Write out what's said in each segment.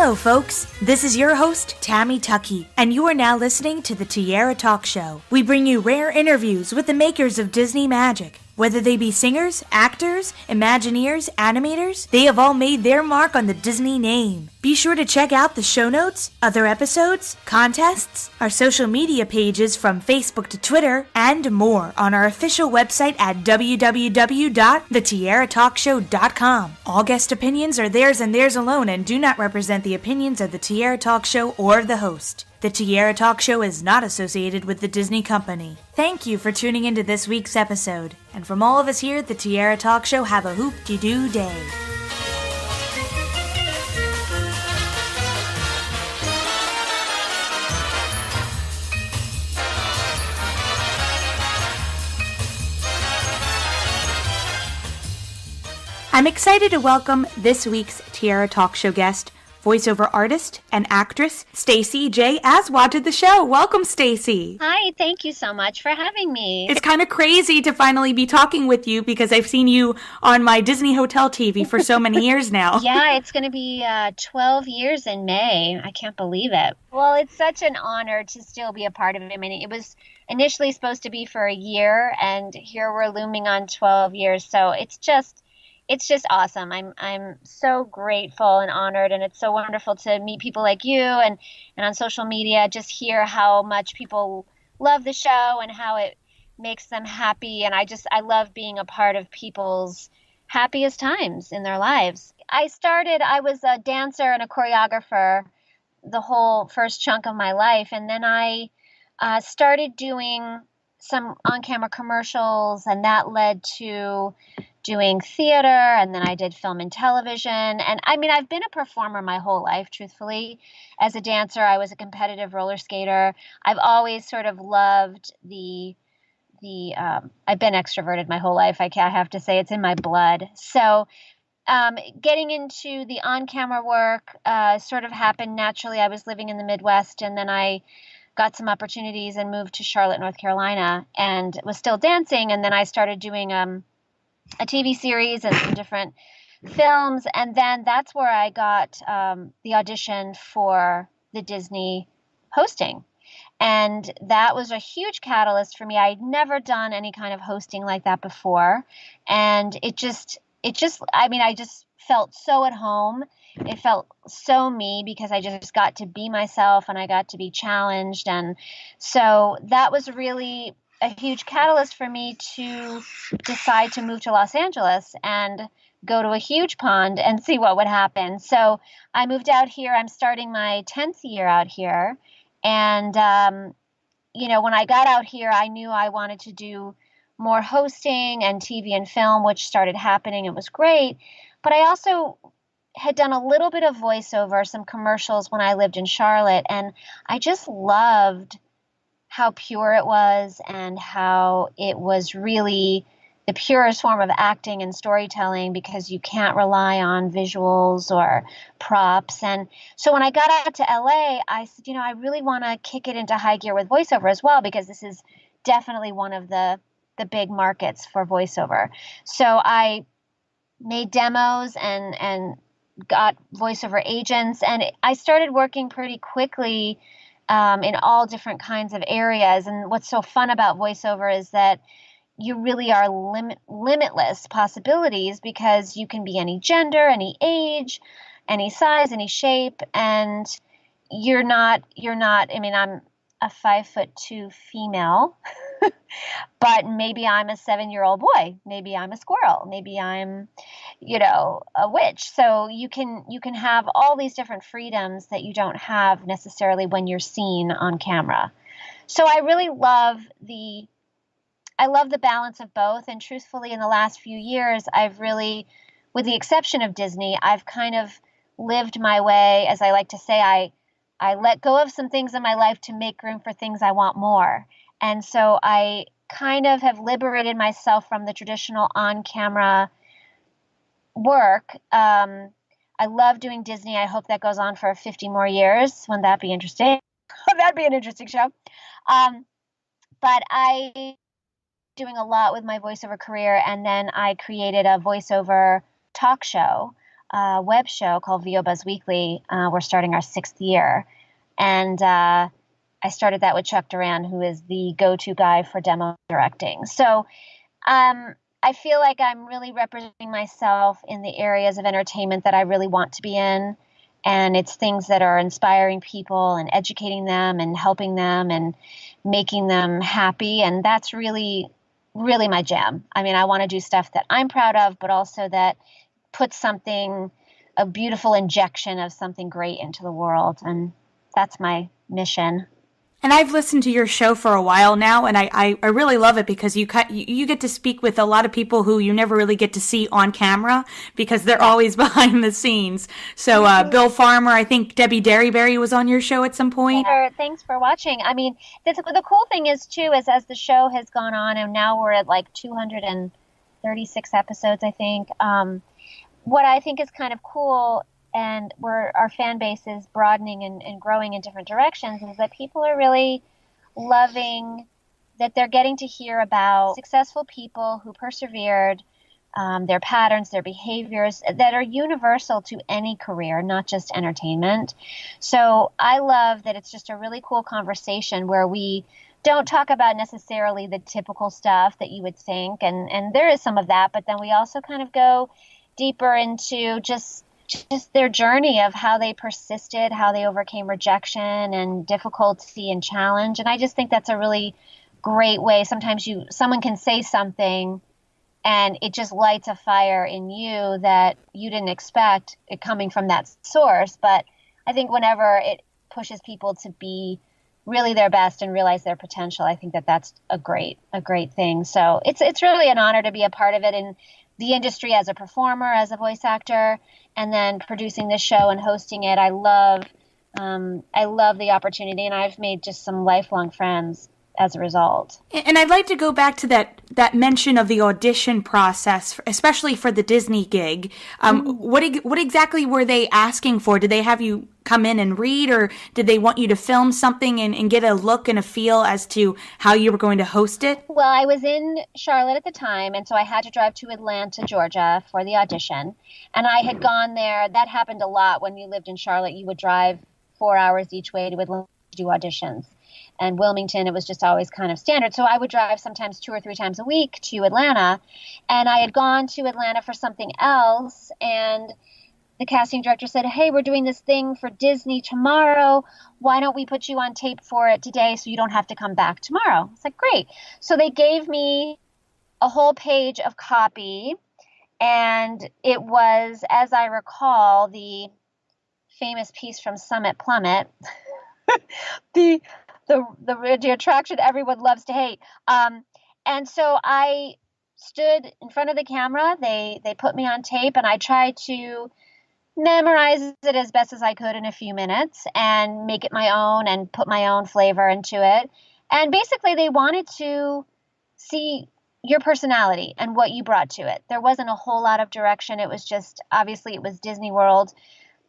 Hello, folks. This is your host, Tammy Tuckey, and you are now listening to the Tiara Talk Show. We bring you rare interviews with the makers of Disney magic. Whether they be singers, actors, Imagineers, animators, they have all made their mark on the Disney name. Be sure to check out the show notes, other episodes, contests, our social media pages from Facebook to Twitter, and more on our official website at www.thetiaratalkshow.com. All guest opinions are theirs and theirs alone and do not represent the opinions of the Tiara Talk Show or the host. The Tiara Talk Show is not associated with the Disney Company. Thank you for tuning into this week's episode. And from all of us here at the Tiara Talk Show, have a hoop-de-doo day. I'm excited to welcome this week's Tiara Talk Show guest, voiceover artist and actress Stacey J. Aswad, to the show. Welcome, Stacey. Hi, thank you so much for having me. It's kind of crazy to finally be talking with you because I've seen you on my Disney Hotel TV for so many years now. Yeah, it's going to be 12 years in May. I can't believe it. Well, it's such an honor to still be a part of it. I mean, it was initially supposed to be for a year, and here we're looming on 12 years. So it's just awesome. I'm so grateful and honored, and it's so wonderful to meet people like you and on social media, just hear how much people love the show and how it makes them happy. And I love being a part of people's happiest times in their lives. I was a dancer and a choreographer the whole first chunk of my life. And then I started doing some on-camera commercials, and that led to doing theater, and then I did film and television. And I mean, I've been a performer my whole life, truthfully. As a dancer, I was a competitive roller skater. I've always sort of loved I've been extroverted my whole life. I have to say it's in my blood. So getting into the on-camera work sort of happened naturally. I was living in the Midwest, and then I got some opportunities and moved to Charlotte, North Carolina, and was still dancing. And then I started doing a TV series and some different films. And then that's where I got the audition for the Disney hosting. And that was a huge catalyst for me. I'd never done any kind of hosting like that before. And I just felt so at home. It felt so me because I just got to be myself and I got to be challenged. And so that was really a huge catalyst for me to decide to move to Los Angeles and go to a huge pond and see what would happen. So I moved out here. I'm starting my 10th year out here. And, when I got out here, I knew I wanted to do more hosting and TV and film, which started happening. It was great. But I also had done a little bit of voiceover, some commercials when I lived in Charlotte. And I just loved how pure it was and how it was really the purest form of acting and storytelling because you can't rely on visuals or props. And so when I got out to LA, I said, I really want to kick it into high gear with voiceover as well, because this is definitely one of the big markets for voiceover. So I made demos and got voiceover agents, and I started working pretty quickly in all different kinds of areas. And what's so fun about voiceover is that you really are limitless possibilities because you can be any gender, any age, any size, any shape, and you're not, I'm a 5'2" female, but maybe I'm a 7-year-old boy. Maybe I'm a squirrel. Maybe I'm, a witch. So you can have all these different freedoms that you don't have necessarily when you're seen on camera. So I really love the balance of both. And truthfully, in the last few years, I've really, with the exception of Disney, I've kind of lived my way. As I like to say, I let go of some things in my life to make room for things I want more. And so I kind of have liberated myself from the traditional on-camera work. I love doing Disney. I hope that goes on for 50 more years. Wouldn't that be interesting? That'd be an interesting show. But I doing a lot with my voiceover career, and then I created a voiceover talk show web show called VO Buzz Weekly. We're starting our 6th year. And I started that with Chuck Duran, who is the go-to guy for demo directing. So I feel like I'm really representing myself in the areas of entertainment that I really want to be in. And it's things that are inspiring people and educating them and helping them and making them happy. And that's really, really my jam. I mean, I want to do stuff that I'm proud of, but also that puts something, a beautiful injection of something great into the world. And that's my mission. And I've listened to your show for a while now, and I really love it because you get to speak with a lot of people who you never really get to see on camera because they're always behind the scenes. So Bill Farmer, I think Debbie Derryberry was on your show at some point. Thanks for watching. I mean, the cool thing is, too, is as the show has gone on, and now we're at like 236 episodes, I think, what I think is kind of cool, and where our fan base is broadening and growing in different directions, is that people are really loving that they're getting to hear about successful people who persevered, their patterns, their behaviors that are universal to any career, not just entertainment. So I love that it's just a really cool conversation where we don't talk about necessarily the typical stuff that you would think, and there is some of that, but then we also kind of go deeper into just their journey of how they persisted, how they overcame rejection and difficulty and challenge. And I just think that's a really great way. Sometimes someone can say something and it just lights a fire in you that you didn't expect it coming from that source. But I think whenever it pushes people to be really their best and realize their potential, I think that that's a great thing. So it's really an honor to be a part of it in the industry as a performer, as a voice actor, and then producing this show and hosting it. I love the opportunity, and I've made just some lifelong friends as a result. And I'd like to go back to that mention of the audition process, especially for the Disney gig. What exactly were they asking for? Did they have you come in and read, or did they want you to film something and get a look and a feel as to how you were going to host it? Well, I was in Charlotte at the time, and so I had to drive to Atlanta, Georgia for the audition. And I had gone there. That happened a lot when you lived in Charlotte. You would drive 4 hours each way to Atlanta to do auditions. And Wilmington, it was just always kind of standard. So I would drive sometimes 2 or 3 times a week to Atlanta. And I had gone to Atlanta for something else. And the casting director said, hey, we're doing this thing for Disney tomorrow. Why don't we put you on tape for it today so you don't have to come back tomorrow? It's like, great. So they gave me a whole page of copy. And it was, as I recall, the famous piece from Summit Plummet, the attraction everyone loves to hate. And so I stood in front of the camera. They put me on tape, and I tried to memorize it as best as I could in a few minutes and make it my own and put my own flavor into it. And basically, they wanted to see your personality and what you brought to it. There wasn't a whole lot of direction. It was just, obviously, it was Disney World.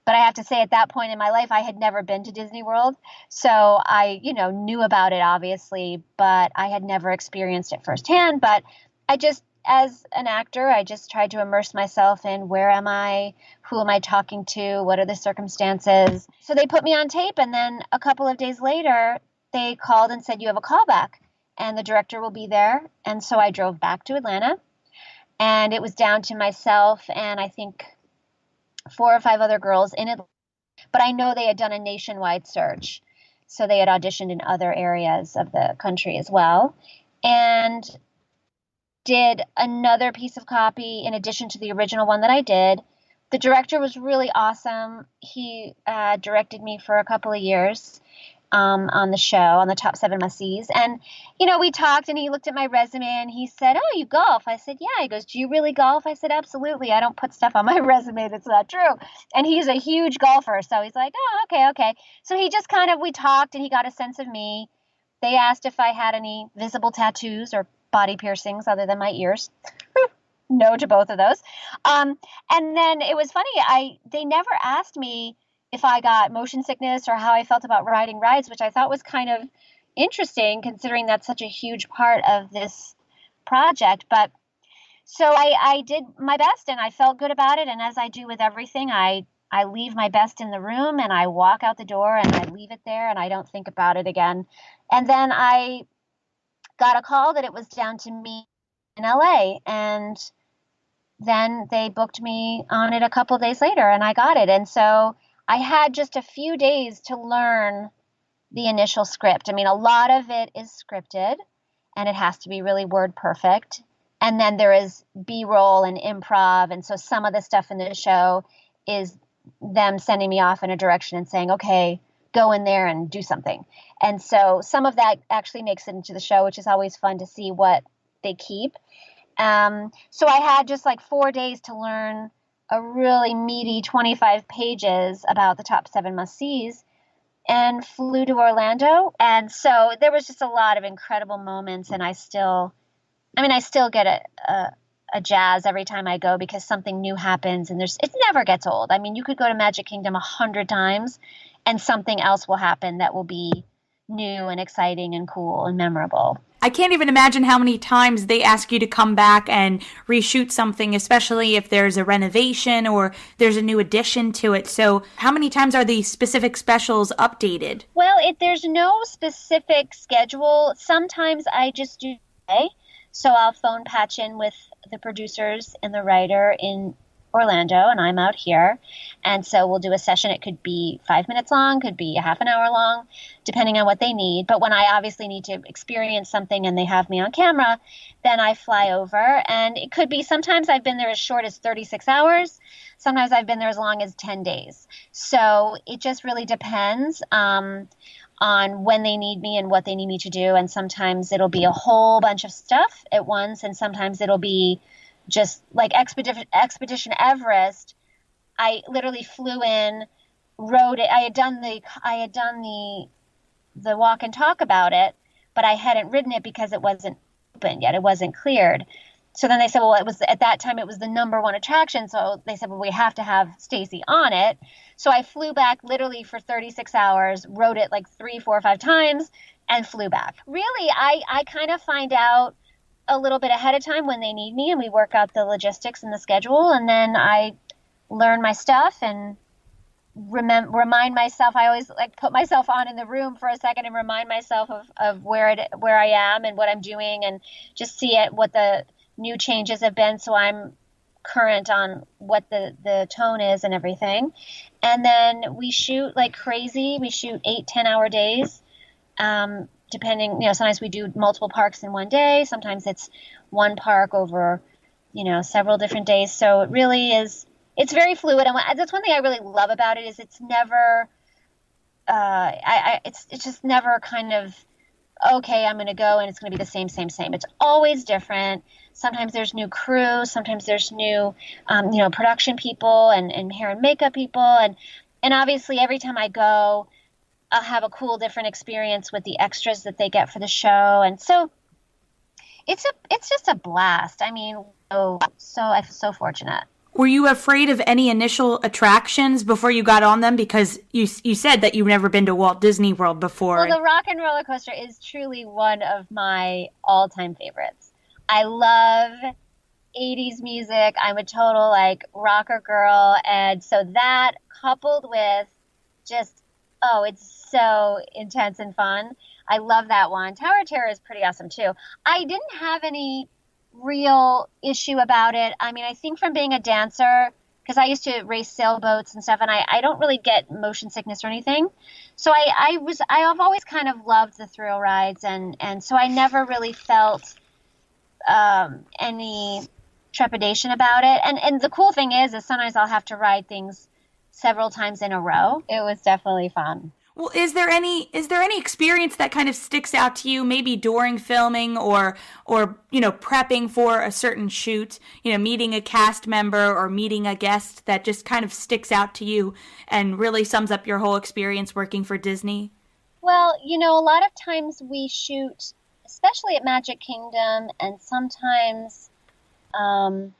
But I have to say, at that point in my life, I had never been to Disney World. So I, knew about it, obviously, but I had never experienced it firsthand. But I just, as an actor, I just tried to immerse myself in where am I, who am I talking to, what are the circumstances. So they put me on tape, and then a couple of days later, they called and said, you have a callback, and the director will be there. And so I drove back to Atlanta, and it was down to myself and I think 4 or 5 other girls in it. But I know they had done a nationwide search. So they had auditioned in other areas of the country as well. And did another piece of copy in addition to the original one that I did. The director was really awesome. He directed me for a couple of years on the show, on the Top 7 Must-Sees. And, we talked, and he looked at my resume, and he said, oh, you golf? I said, yeah. He goes, do you really golf? I said, absolutely. I don't put stuff on my resume that's not true. And he's a huge golfer. So he's like, oh, okay. So he just we talked, and he got a sense of me. They asked if I had any visible tattoos or body piercings other than my ears. No to both of those. And then it was funny. They never asked me if I got motion sickness or how I felt about riding rides, which I thought was kind of interesting considering that's such a huge part of this project. But So I did my best and I felt good about it. And as I do with everything, I leave my best in the room and I walk out the door and I leave it there and I don't think about it again. And then I got a call that it was down to me in LA. And then they booked me on it a couple of days later and I got it. And so I had just a few days to learn the initial script. I mean, a lot of it is scripted and it has to be really word perfect. And then there is B-roll and improv. And so some of the stuff in the show is them sending me off in a direction and saying, okay, go in there and do something. And so some of that actually makes it into the show, which is always fun to see what they keep. So I had just like 4 days to learn a really meaty 25 pages about the top 7 must-sees and flew to Orlando. And so there was just a lot of incredible moments. And I still get a jazz every time I go because something new happens and it never gets old. I mean, you could go to Magic Kingdom 100 times and something else will happen that will be new and exciting and cool and memorable. I can't even imagine how many times they ask you to come back and reshoot something, especially if there's a renovation or there's a new addition to it. So how many times are the specific specials updated? Well, there's no specific schedule. Sometimes I just do day. So I'll phone patch in with the producers and the writer in Orlando, and I'm out here. And so we'll do a session. It could be 5 minutes long, could be a half an hour long, depending on what they need. But when I obviously need to experience something and they have me on camera, then I fly over. And it could be sometimes I've been there as short as 36 hours. Sometimes I've been there as long as 10 days. So it just really depends on when they need me and what they need me to do. And sometimes it'll be a whole bunch of stuff at once. And sometimes it'll be just like Expedition Everest. I literally flew in, wrote it. I had done the walk and talk about it, but I hadn't written it because it wasn't open yet. It wasn't cleared. So then they said, well, it was at that time, it was the #1 attraction. So they said, well, we have to have Stacey on it. So I flew back literally for 36 hours, wrote it like 3, 4, 5 times and flew back. Really, I kind of find out a little bit ahead of time when they need me and we work out the logistics and the schedule. And then I learn my stuff and remind myself. I always like put myself on in the room for a second and remind myself of where I am and what I'm doing and just see what the new changes have been. So I'm current on what the tone is and everything. And then we shoot like crazy. We shoot 8-10 hour days. Depending, sometimes we do multiple parks in one day. Sometimes it's one park over, several different days. So it really is, it's very fluid. And that's one thing I really love about it is it's never, it's just never kind of, okay, I'm going to go and it's going to be the same. It's always different. Sometimes there's new crew. Sometimes there's new, production people and hair and makeup people. And obviously every time I go, I'll have a cool, different experience with the extras that they get for the show. And so it's just a blast. I mean, I feel so fortunate. Were you afraid of any initial attractions before you got on them? Because you said that you've never been to Walt Disney World before. Well, the Rock and Roller Coaster is truly one of my all-time favorites. I love 80s music. I'm a total rocker girl. And so that coupled with just, it's so intense and fun. I love that one. Tower of Terror is pretty awesome too. I didn't have any real issue about it. I mean, I think from being a dancer, because I used to race sailboats and stuff, and I don't really get motion sickness or anything. So I've always kind of loved the thrill rides, and so I never really felt any trepidation about it. And the cool thing is sometimes I'll have to ride things several times in a row. It was definitely fun. Well, is there any experience that kind of sticks out to you, maybe during filming or prepping for a certain shoot, meeting a cast member or meeting a guest that just kind of sticks out to you and really sums up your whole experience working for Disney? Well, a lot of times we shoot, especially at Magic Kingdom, and sometimes when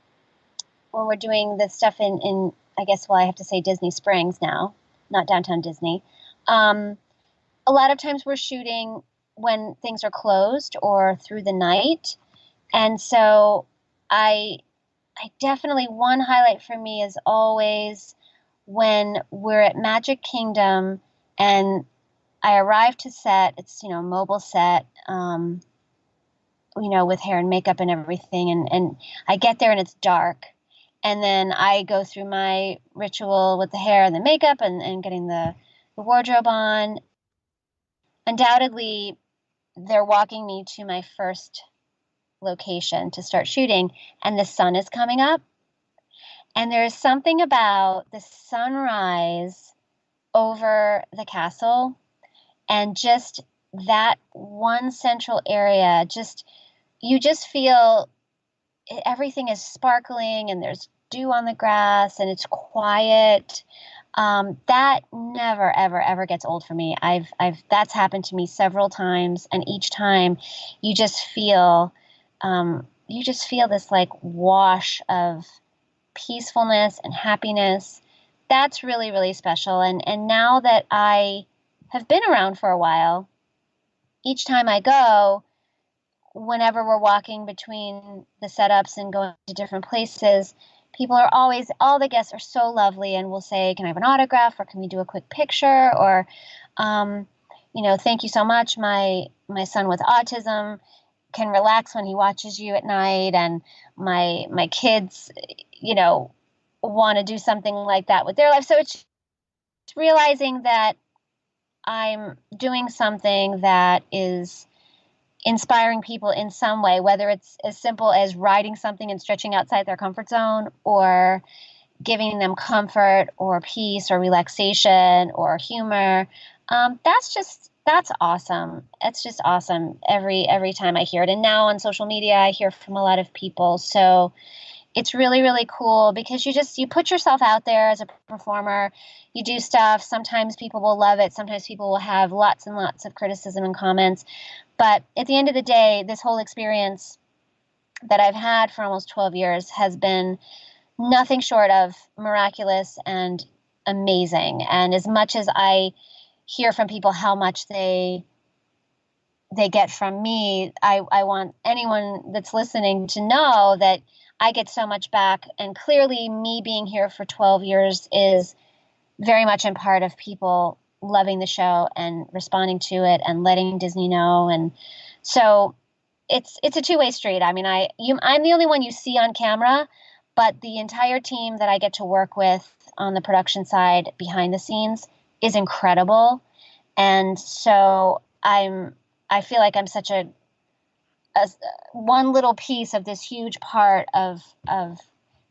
we're doing the stuff in I guess, I have to say Disney Springs now, not Downtown Disney. A lot of times we're shooting when things are closed or through the night. And so I definitely, one highlight for me is always when we're at Magic Kingdom and I arrive to set. It's, mobile set, with hair and makeup and everything. And I get there and it's dark. And then I go through my ritual with the hair and the makeup and getting the wardrobe on. Undoubtedly, they're walking me to my first location to start shooting, and the sun is coming up. And there's something about the sunrise over the castle and just that one central area, you just feel everything is sparkling and there's dew on the grass and it's quiet. That never, ever, ever gets old for me. That's happened to me several times, and each time you just feel this like wash of peacefulness and happiness. That's really, really special. And now that I have been around for a while, each time I go, whenever we're walking between the setups and going to different places, people are always, all the guests are so lovely and will say, can I have an autograph, or can we do a quick picture, or, thank you so much. My son with autism can relax when he watches you at night, and my kids, want to do something like that with their life. So it's realizing that I'm doing something that is inspiring people in some way, whether it's as simple as riding something and stretching outside their comfort zone, or giving them comfort or peace or relaxation or humor. That's awesome. It's just awesome every time I hear it. And now on social media, I hear from a lot of people. So it's really, really cool because you put yourself out there as a performer. You do stuff. Sometimes people will love it. Sometimes people will have lots and lots of criticism and comments. But at the end of the day, this whole experience that I've had for almost 12 years has been nothing short of miraculous and amazing. And as much as I hear from people how much they get from me, I want anyone that's listening to know that I get so much back. And clearly me being here for 12 years is very much in part of people loving the show and responding to it and letting Disney know. And so it's a two-way street. I mean, I'm the only one you see on camera, but the entire team that I get to work with on the production side behind the scenes is incredible. And so I feel like I'm such a one little piece of this huge part of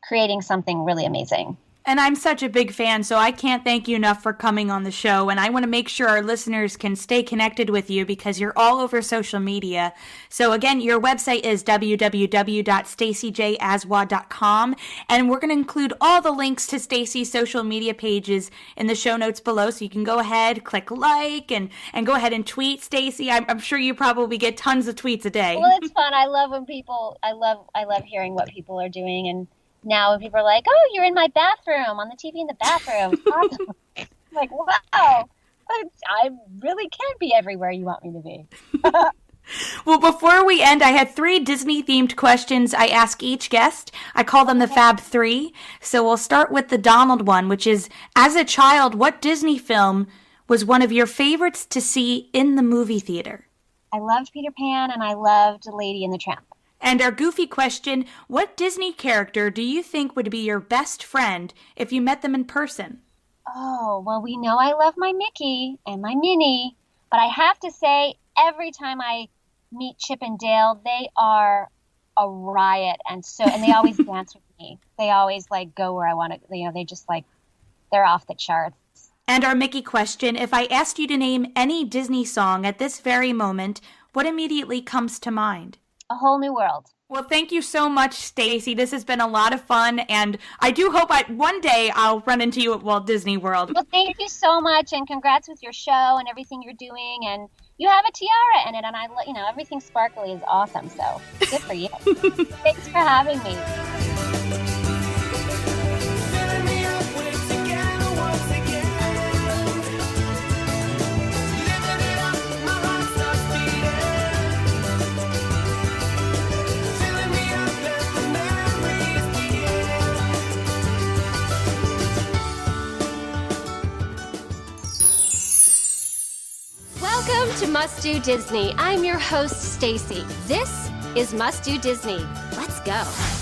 creating something really amazing. And I'm such a big fan, so I can't thank you enough for coming on the show. And I want to make sure our listeners can stay connected with you because you're all over social media. So again, your website is www.staceyjaswad.com. And we're going to include all the links to Stacey's social media pages in the show notes below. So you can go ahead, click like, and go ahead and tweet Stacey. I'm sure you probably get tons of tweets a day. Well, it's fun. I love hearing what people are doing. And now when people are like, oh, you're in my bathroom, on the TV in the bathroom. Awesome. I'm like, wow, I really can be everywhere you want me to be. Well, before we end, I had 3 Disney-themed questions I ask each guest. I call them the Fab 3. So we'll start with the Donald one, which is, as a child, what Disney film was one of your favorites to see in the movie theater? I loved Peter Pan, and I loved Lady and the Tramp. And our goofy question, what Disney character do you think would be your best friend if you met them in person? Oh, well, we know I love my Mickey and my Minnie, but I have to say, every time I meet Chip and Dale, they are a riot, and they always dance with me. They always go where I want to. They just they're off the charts. And our Mickey question, if I asked you to name any Disney song at this very moment, what immediately comes to mind? A Whole New World. Well, thank you so much, Stacey. This has been a lot of fun, and I do hope one day I'll run into you at Walt Disney World. Well, thank you so much, and congrats with your show and everything you're doing. And you have a tiara in it, and everything sparkly is awesome. So good for you. Thanks for having me. to Must Do Disney. I'm your host, Stacey. This is Must Do Disney. Let's go.